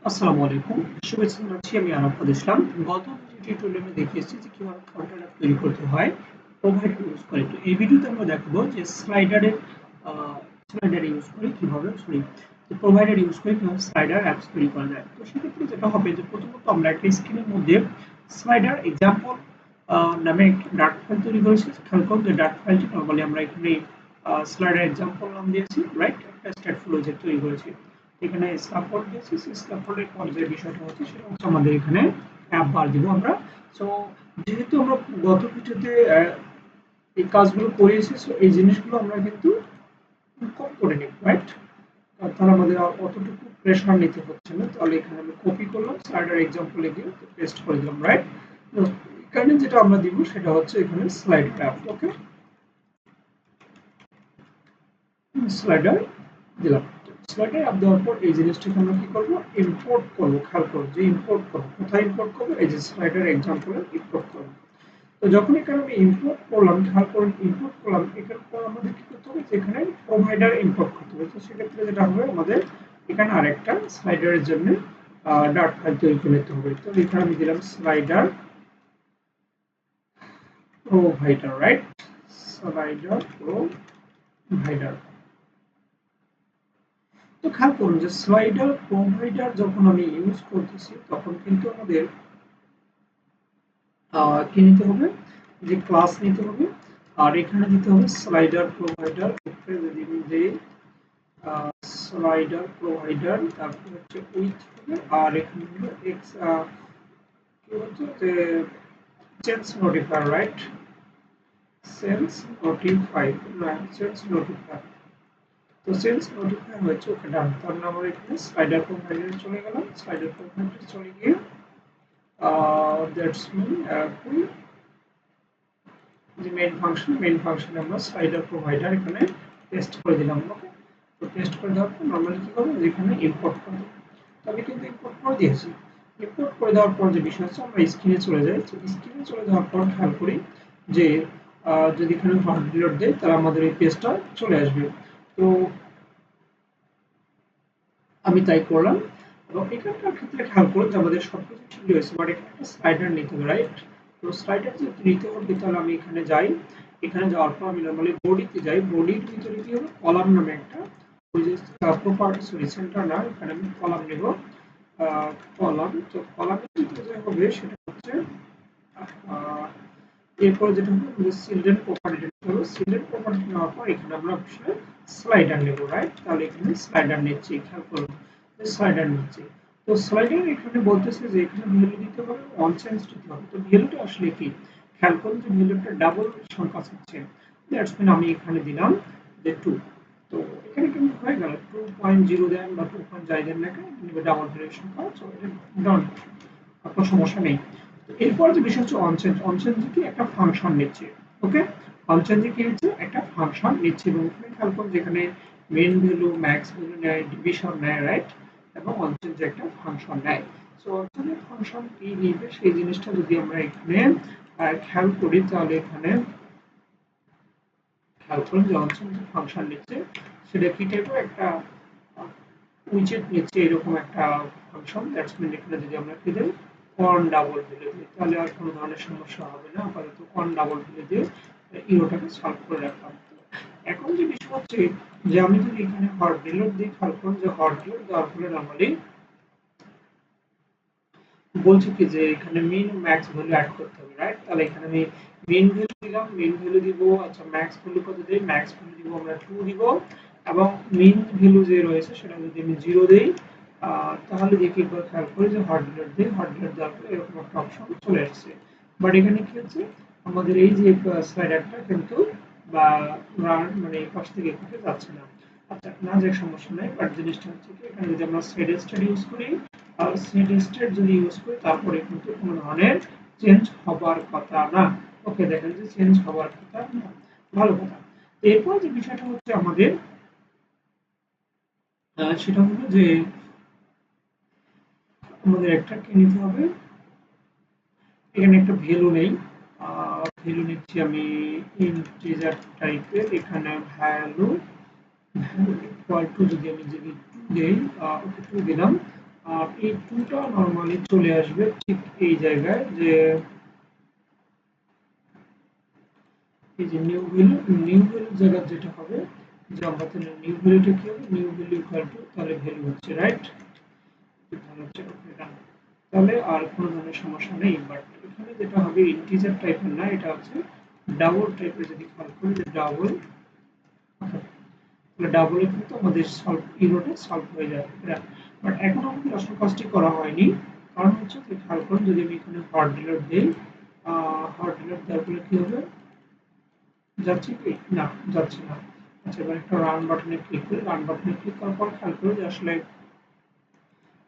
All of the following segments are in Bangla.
আসসালামু আলাইকুম। শুভেচ্ছা জানাচ্ছি, আমি আরাফাত ইসলাম। গত টিউটোরিয়ালে আমি দেখিয়েছি যে কিভাবে ফন্ট অ্যাপ তৈরি করতে হয় প্রোভাইডার ইউজ করে। তো এই ভিডিওতে আমরা দেখাবো যে স্লাইডার ইউজ করে কিভাবে প্রোভাইডার ইউজ করে কিভাবে স্লাইডার অ্যাপস তৈরি করা যায়। তো সেক্ষেত্রে যেটা হবে যে প্রথমত আমরা একটা স্ক্রিনের মধ্যে স্লাইডার এক্সাম্পল নামে একটি ডাট ফাইল তৈরি করেছি। খেয়াল করুন যে ডাট ফাইলটি নরমালি আমরা এখানে স্লাইডার এক্সাম্পল নাম দিয়েছি, রাইট? একটা স্ট্যাটফুল ওয়েবসাইট তৈরি করেছি। এখানে স্ক্যাফোল্ড দিয়েছি। স্ক্যাফোল্ডের পর যে বিষয়টা হচ্ছে সেটা হচ্ছে আমাদের এখানে অ্যাপ বার দিব আমরা। সো যেহেতু আমরা গত ভিডিওতে এই কাজগুলো করেছি, সো এই জিনিসগুলো আমরা কিন্তু কম করে নিই, রাইট? তাহলে আমাদের আর অতটুকু প্রেশার নিতে হচ্ছে না। তাহলে এখানে আমি কপি করলাম, স্লাইডার এক্সাম্পলে গিয়ে পেস্ট করে দিলাম, রাইট? তো এখানে যেটা আমরা দিব সেটা হচ্ছে এখানে স্লাইডার অ্যাপ। ওকে, স্লাইডার দিলাম। স্লাইডার অ্যাপ দেওয়ার পর এই জিনিসটাকে আমরা কি করবো, ইম্পোর্ট করবো। খেয়াল করবো যে ইম্পোর্ট করবো, কোথায় ইম্পোর্ট করবো, এই যে স্লাইডার এক্সাম্পলে ইম্পোর্ট করবো। তো যখন এখানে আমি ইম্পোর্ট করলাম, খেয়াল করুন ইম্পোর্ট করলাম, এখানে পর আমাদের কি করতে হবে, যেখানে প্রোভাইডার ইম্পোর্ট করতে হবে। তো সেক্ষেত্রে যেটা হবে আমাদের এখানে আরেকটা স্লাইডারের জন্য ডাট ফাইল তৈরি করে নিতে হবে। তো এখানে আমি দিলাম slider provider, right? Slider provider. তো খেয়াল করুন যে স্লাইডার প্রোভাইডার যখন আমি ইউজ করতেছি তখন কিন্তু আমাদের কি নিতে হবে, যে ক্লাস নিতে হবে। আর এখানে দিতে হবে স্লাইডার প্রোভাইডার। ক্ষেত্রে যদি আমি দেই স্লাইডার প্রোভাইডার, তারপর হচ্ছে উইথ হবে। আর এখানে হলো এক্স কি হচ্ছে যে change notifier, right? Change notify, change notifier. তো চেঞ্জ নোটিফাই হয়েছে, ওকে ডান। তার নাম এখানে স্লাইডার প্রোভাইডারে চলে গেলাম। স্লাইডার প্রোভাইডারে চলে গিয়ে দ্যাটস মিন যে মেইন ফাংশনে আমরা স্লাইডার প্রোভাইডার এখানে পেস্ট করে দিলাম। ওকে, তো পেস্ট করে দেওয়ার পর নরমালি কি করবো, যেখানে ইম্পোর্ট করে দেবো। তো আমি কিন্তু ইম্পোর্ট করে দিয়েছি। ইম্পোর্ট করে দেওয়ার পর যে বিষয় হচ্ছে আমরা স্ক্রিনে চলে যাই। তো স্ক্রিনে চলে যাওয়ার পর খেয়াল করি যে যদি এখানে হট রিলোড দেয় তাহলে আমাদের এই পেজটা চলে আসবে। তো আমি তাই করলাম। এবং এখানকার ক্ষেত্রে খেয়াল করুন যে আমাদের সবকিছু ঠিক রয়েছে, বাট এখানে একটা স্লাইডার নিতে হবে, রাইট? তো স্লাইডার যদি নিতে হবে তাহলে আমি এখানে যাই। এখানে যাওয়ার পর আমি নরমালি বডিতে যাই। বডির ভিতরে কি হবে, কলাম নামে একটা, ওই যে প্রপার্টি, সরি সেন্টার না, এখানে আমি কলাম নেব। কলাম, তো কলামের ভিতরে যে হবে সেটা হচ্ছে এরপরে যেটা হবে চিলড্রেন প্রপার্টি নিতে হবে। চিলড্রেন প্রপার্টি নেওয়ার পর এখানে আমরা অবশ্যই স্লাইডার নেব, রাইট? তাহলে এখানে স্লাইডার নিচ্ছি, খেয়াল করুন স্লাইডার নিচ্ছি। তো স্লাইডার এখানে বলতেছে যে এখানে ভ্যালু দিতে হবে, অন চেঞ্জ দিতে হবে। তো ভ্যালুটা আসলে কি, খেয়াল করুন যে ভ্যালুটা ডাবল সংখ্যা চাচ্ছে। দ্যাটস মিন আমি এখানে দিলাম যে 2। তো এখানে কিন্তু হয়ে গেল 2.0 দেন বা 2 যাই দেন না কেন, ডাবল ভ্যালু সংখ্যা। সো এটা ডন, কোনো সমস্যা নেই। এরপর যে বিষয় হচ্ছে অনচেঞ্জ। অনচেঞ্জ কি একটা ফাংশন নিচ্ছে। ওকে, অনচেঞ্জ কি হচ্ছে একটা ফাংশন নিচ্ছে। এবং এখানে খেয়াল করুন যেখানে মেইন ভ্যালু, ম্যাক্স ভ্যালু নেয়, ডিভিশন নেয়, রাইট? এবং অনচেঞ্জ একটা ফাংশন নেয়। সো অনচেঞ্জ ফাংশন কি নিবে সেই জিনিসটা যদি আমরা এখানে খেয়াল করি তাহলে এখানে খেয়াল করুন যে অনচেঞ্জ ফাংশন নিচ্ছে সেটা কি টাইপের একটা উইজেট নিচ্ছে, এরকম একটা ফাংশন। দ্যাটস মিন এখানে যদি আমরা কি দেই কন ডাবল ভ্যালু দিই তাহলে আর কোনো ধরনের সমস্যা হবে না। আপাতত কন ডাবল ভ্যালু দিয়ে ইরোটাকে সলভ করে রাখলাম। এখন যে বিষয় হচ্ছে যে আমি যদি এখানে হট রিলোড দিই, খেয়াল করুন যে হট রিলোড দেওয়ার ফলে নরমালি বলছে কি যে এখানে মিন ম্যাক্স ভ্যালু অ্যাড করতে হবে, রাইট? তাহলে এখানে আমি মিন ভ্যালু দিলাম, মিন ভ্যালু দিব। আচ্ছা, ম্যাক্স ভ্যালু কত দেই, ম্যাক্স ভ্যালু দিব আমরা 2 দিব। এবং মিন ভ্যালু যে রয়েছে সেটা যদি আমি 0 দেই তাহলে দেখি একবার খেয়াল করি যে হট রিলোড দিই। হট রিলোড দেওয়ার পরে এরকম একটা অপশন চলে আসছে। বাট এখানে কি হচ্ছে, আমাদের এই যে স্লাইডারটা কিন্তু বা রান মানে এই পাশ থেকে এখানে যাচ্ছে না। আচ্ছা, না যায় সমস্যা নাই। বাট জিনিসটা হচ্ছে কি, এখানে যদি আমরা সেড স্টার ইউজ করি আর সেড স্টেট যদি ইউজ করি তারপরে কিন্তু কোনো ধরনের চেঞ্জ হবার কথা না। ওকে, দেখেন যে চেঞ্জ হবার কথা না, ভালো কথা। এরপর যে বিষয়টা হচ্ছে আমাদের সেটা হলো যে আমাদের একটা কি নিতে হবে, এখানে একটা ভ্যালু নেই। ভ্যালু নিচ্ছি আমি ইন্টিজার টাইপের। এখানে ভ্যালু ইকুয়াল টু যদি আমি যদি 2 দেই, ওকে 2 দিলাম। আর এই টুটা নরমালি চলে আসবে ঠিক এই জায়গায়, যে এই যে নিউ ভ্যালু জায়গা যেটা হবে, যে আমরা তাহলে নিউ ভ্যালুটা কি হবে, নিউ ভ্যালু ইকুয়াল টু তাহলে ভ্যালু হচ্ছে রাইট, ভালো হচ্ছে ওকে ডান। তাহলে আর কোনো ধরনের সমস্যা নেই, বাট এখানে যেটা হবে ইন্টিজার টাইপের না, এটা হচ্ছে ডাবল টাইপের। যদি খেয়াল করি যে ডাবল, তাহলে ডাবলে কিন্তু আমাদের সলভ ইরোটা সলভ হয়ে যাবে, বাট এখন আমাদের আসল কাজটি করা হয়নি। কারণ হচ্ছে যে খেয়াল করুন, যদি আমি এখানে হট ডিলার দিই, হট ডিলার দেওয়ার ফলে কি হবে, যাচ্ছে কি না, যাচ্ছে না। আচ্ছা, এবার একটা রান বাটনে ক্লিক করি, রান বাটনে ক্লিক করার পর খেয়াল করি যে আসলে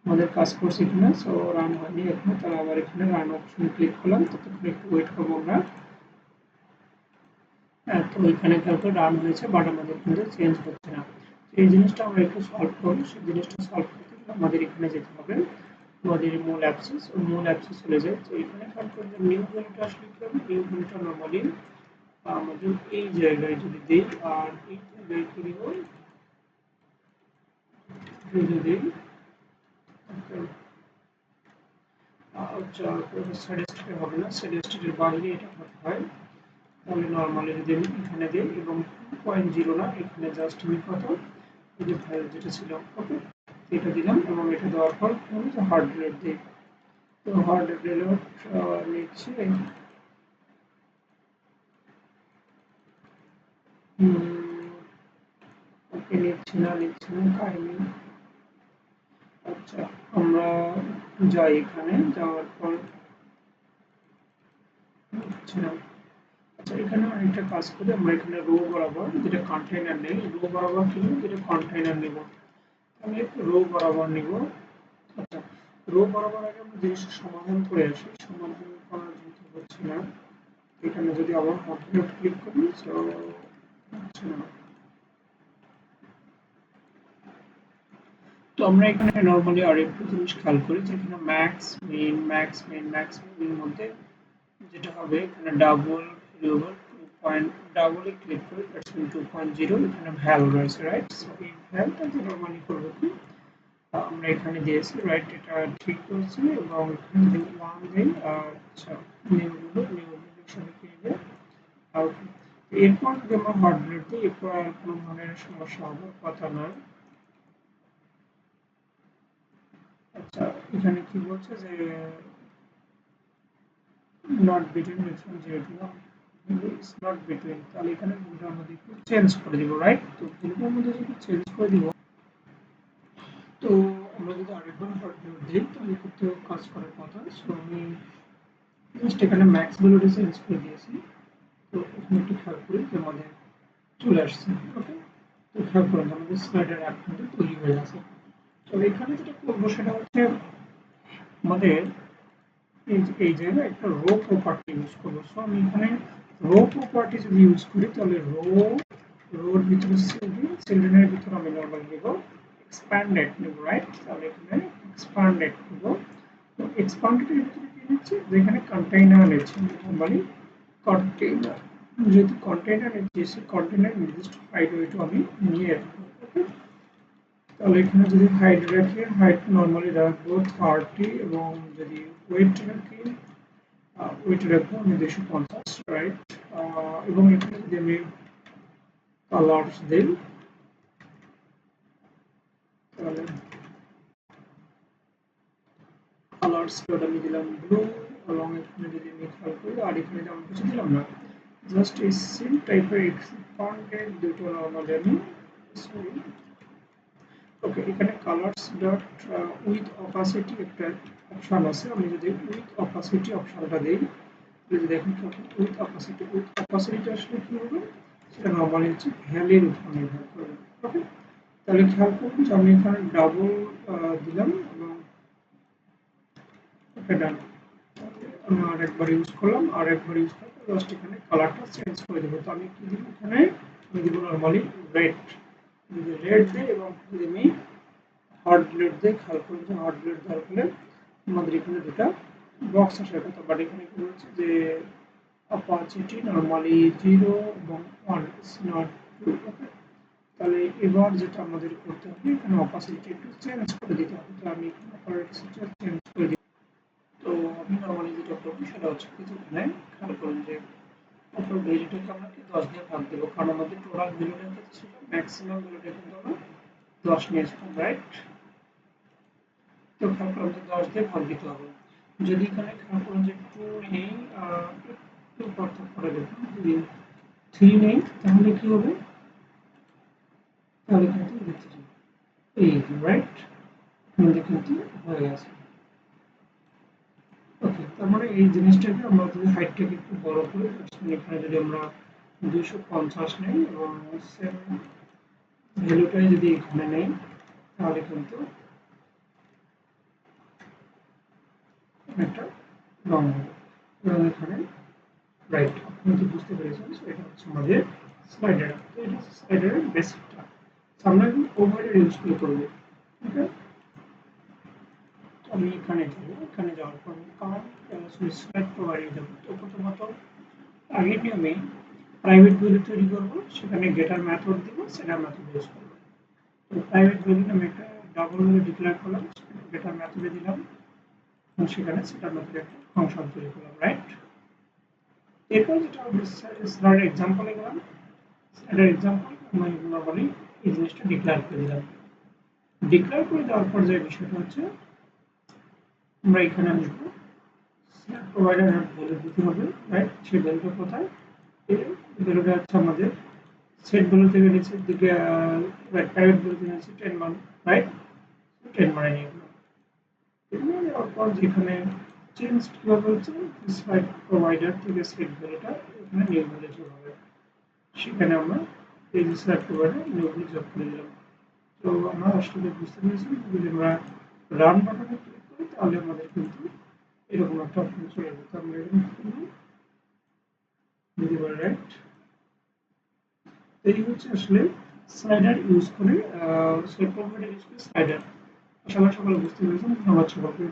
আমাদের কাজ করছে কিনা। সো রান হয়নি এখানে, তাহলে আবার এখানে রান অপশনে ক্লিক করলাম, ততক্ষণ একটু ওয়েট করবো আমরা। হ্যাঁ, তো এখানে খেয়াল করে রান হয়েছে, বাট আমাদের কিন্তু চেঞ্জ হচ্ছে না। এই জিনিসটা আমরা একটু সলভ করবো, সেই জিনিসটা সলভ করতে গেলে আমাদের এখানে যেতে হবে, আমাদের মূল অ্যাপসেস, ওই মূল অ্যাপসে চলে যায়। তো এখানে খেয়াল করে যে নিউ ভ্যালুটা আসলে কি হবে, নিউ ভ্যালুটা নর্মালি আমাদের এই জায়গায় যদি দিই, আর এই জায়গায় কি দিব, যদি দিই আচ্ছা, স্ট্যাটিস্টিকে হবে না, স্ট্যাটিস্টিকের বাইরে এটা করতে হয়। তাহলে নর্মালি যদি আমি এখানে দিই এবং 2.0 না, এখানে জাস্ট আমি কত, এই যে ভ্যালু যেটা ছিল, ওকে, এটা দিলাম এবং এটা দেওয়ার পর আমি যে হার্ড রেট দিই। তো হার্ড রেট নিচ্ছে, ওকে, নিচ্ছে না কাহিনি। আচ্ছা, আমরা যাই, এখানে যাওয়ার পর নিচ্ছে না। আচ্ছা, এখানে আরেকটা কাজ করি, আমরা এখানে রো বরাবর যেটা কন্টেইনার নেই, রো বরাবর কি নেব, যেটা কন্টেইনার নেব, আমি রো বরাবর নিব। আচ্ছা, রো বরাবর আগে আমরা জিনিসটা সমাধান করে আসি, সমাধান করার যেহেতু হচ্ছে না, এখানে যদি আবার হটলেট ক্লিক করি, তো হচ্ছে না। তো আমরা এখানে নরমালি আরেকটু জিনিস খেয়াল করি, যে এখানে ম্যাক্স মেইন এর মধ্যে যেটা হবে, এখানে ডাবল ভ্যারিয়েবল 2 ডাবলে ক্লিক করে দ্যাটস মিন 2.0, এখানে ভ্যাল রয়েছে রাইট। সো এই ভ্যালটাকে নরমালি করবো কি, আমরা এখানে দিয়েছি রাইট, এটা ঠিক করেছি এবং এখানে যদি 1 দেই, আচ্ছা, নিউ সাথে কি হবে আউটপুট। এরপর যদি আমরা হট রেট দিই, এরপর আর কোনো ধরনের সমস্যা হওয়ার কথা নয়। আচ্ছা, এখানে কি বলছে যে not between reference 0 to 1, it's not between, তাহলে এখানে ভ্যালুটা আমাদের একটু চেঞ্জ করে দিব রাইট। তো ভ্যালুটার মধ্যে যদি চেঞ্জ করে দিব, তো আমরা যদি আরেকবার হট রেট দিই, তাহলে কিন্তু কাজ করার কথা। সো আমি জাস্ট এখানে ম্যাক্স ভ্যালুটা চেঞ্জ করে দিয়েছি। তো এখানে একটু খেয়াল করি যে আমাদের চলে আসছে, ওকে। তো খেয়াল করুন আমাদের স্লাইডার অ্যাপ কিন্তু তৈরি হয়ে গেছে। তো এখানে যেটা করবো সেটা হচ্ছে আমাদের এই জায়গায় একটা রো প্রপার্টি ইউজ করবো। সো আমি এখানে রো প্রপার্টি যদি ইউজ করি, তাহলে রোর ভিতরে চিলড্রেনের ভিতরে আমি নর্মাল নেব এক্সপ্যান্ডেড নেব রাইট। তাহলে এখানে এক্সপ্যান্ডেড নেব। তো এক্সপ্যান্ডেডের ভিতরে কি নিচ্ছে, যেখানে কন্টেইনার নিচ্ছে নর্মালি কন্টেইনার, যেহেতু কন্টেইনার নিচ্ছে, সেই কন্টেইনার নির্দিষ্ট হাইট ওয়েটও আমি নিয়ে রাখবো, ওকে। তাহলে এখানে যদি হাইট রাখি, হাইট নর্মালি রাখবো 30 এবং যদি ওয়েট রাখি, ওয়েট রাখবো আমি 250 রাইট। এবং এখানে যদি আমি কালার্স দিই, তাহলে কালার্স কোড আমি দিলাম ব্লু, এবং এখানে যদি আমি খেয়াল করি, আর এখানে তেমন কিছু দিলাম না, জাস্ট এই সেম টাইপের এক্সপান্ডেড দুটো নর্মালি আমি, সরি, ওকে, এখানে কালার্স ডট উইথ অপাসিটি একটা অপশন আছে, আমি যদি উইথ অপাসিটি অপশনটা দিই, যদি দেখেন উইথ অপাসিটিটা আসলে কি হবে, সেটা নর্মালি হচ্ছে ভ্যালির উপর নির্ভর করবে, ওকে। তাহলে খেয়াল করুন যে আমি এখানে ডাবল দিলাম এবং ওকে ডান। আমি আরেকবার ইউজ করলাম, আরেকবার ইউজ করতে জাস্ট এখানে কালারটা চেঞ্জ করে দেবো। তো আমি কি দিব এখানে, আমি দিব নর্মালি রেড, যদি রেড দিই এবং যদি আমি হট ব্লেড দিয়ে খেয়াল করুন যে হট ব্লেড দেওয়ার ফলে আমাদের এখানে দুটা বক্স আসার কথা, বাট এখানে কি বলছে যে অপারচুনিটি নর্মালি 0 এবং 1 ইজ নট ট্রু, ওকে। তাহলে এবার যেটা আমাদের করতে হবে এখানে অপাসিটি একটু চেঞ্জ করে দিতে হবে। তো আমি এখানে অপাসিটি চেঞ্জ করে দিই। তো আমি নরমালি যেটা করবো সেটা হচ্ছে কি এখানে খেয়াল করুন যে উপর ভ্যালুটাকে আমরা কি 10 দিয়ে ভাগ দেবো, কারণ আমাদের টোটাল ভ্যালুটা কত ছিল, ম্যাক্সিমাম ভ্যালুটা কিন্তু আমরা 10 নিয়েছিলাম, রাইট? তো খেয়াল করুন যে 10 দিয়ে ভাগ দিতে হবে। যদি এখানে খেয়াল করুন যে 2 নেই, একটু পার্থক্য করে দেখুন, যদি 3 নেই তাহলে কি হবে, তাহলে কিন্তু এই রাইট আমাদের কিন্তু হয়ে গেছে। ওকে, তার মানে এই জিনিসটাকে আমরা যদি হাইটটাকে একটু বড় করে এখানে যদি আমরা 250 নেই এবং সেম ভ্যালুটাই যদি এখানে নেই তাহলে কিন্তু একটা রং হবে এবং এখানে রাইট। আপনি তো বুঝতে পেরেছেন, এটা হচ্ছে আমাদের স্লাইডার। তো এটা হচ্ছে স্লাইডারের বেসিকটা। আমরা কিন্তু ওভারহেড ইউজ করবো, ঠিক আছে? আমি এখানে যাব, এখানে যাওয়ার পর কাউন্ট সিলেক্ট প্রোভাইডে যাব। তো প্রথমত আগের নিয়মে প্রাইভেট ভ্যালু তৈরি করব, সেখানে গেটার মেথড দিব, সেটার মেথড ইউজ করব। তো প্রাইভেট ভ্যালু আমি একটা ডাবল ভ্যালু ডিক্লেয়ার করলাম, গেটার মেথডে দিলাম এবং সেখানে সেটার মেথডে একটা ফাংশন তৈরি করলাম, রাইট? এরপর যেটা হবে স্যার এক্সাম্পলে গেলাম, স্যারের এক্সাম্পল আমি নরমালি এই জিনিসটা ডিক্লেয়ার করে দিলাম। ডিক্লেয়ার করে দেওয়ার পর যে বিষয়টা হচ্ছে আমরা এখানে আসবো, প্রোভাইডার ভ্যালু দিতে হবে, রাইট? সেই ভ্যালুটা কোথায়, এই ভ্যালুটা হচ্ছে আমাদের সেট ভ্যালু থেকে নিচের দিকে, রাইট, প্রাইভেট ভ্যালু থেকে নিচে 10 মান, রাইট? 10 মানে নিয়ে গেলাম। এগুলো নেওয়ার পর যেখানে চেঞ্জ কিভাবে হচ্ছে, স্লাইড প্রোভাইডার থেকে সেট ভ্যালুটা এখানে নিউ ভ্যালু যোগ হবে, সেখানে আমরা এই যে স্লাইড প্রোভাইডার নিউ ভ্যালু যোগ করে দিলাম। তো আমরা আসলে বুঝতে পেরেছি, যদি আমরা রান বাটনে ক্লিক করি তাহলে আমাদের কিন্তু এরকম একটা অপশন চলে যাবে। তো আমরা এরকম দিতে পারি, রাইট? এই হচ্ছে আসলে স্লাইডার ইউজ করে, স্লাইড প্রোভাইডার ইউজ করে স্লাইডার। আশা করি সকলে বুঝতে পেরেছেন। ধন্যবাদ সকলকে।